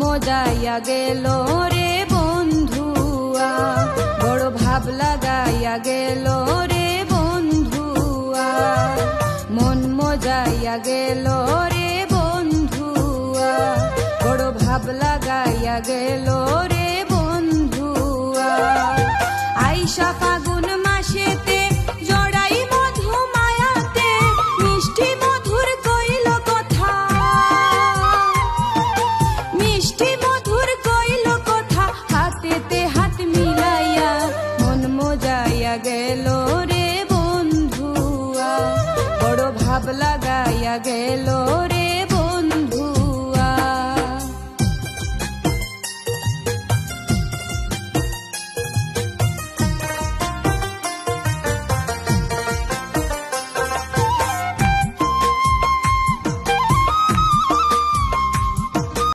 মজাইয়া গেল রে বন্ধুয়া, বড় ভাব লাগাইয়া গেল রে বন্ধুয়া, মন মজাইয়া গেল রে বন্ধুয়া, বড় ভাব লাগাইয়া গেল রে বন্ধুয়া। আইসা ফাগুন মাসেতে জড়াই মধু মায়াতে, মিষ্টি মধুর কইল কথা, মিষ্টি মধুর কইল কথা, হাতেতে হাত মিলাইয়া মন মজাইয়া গেল রে বন্ধুয়া, বড় ভাব লাগাইয়া গেল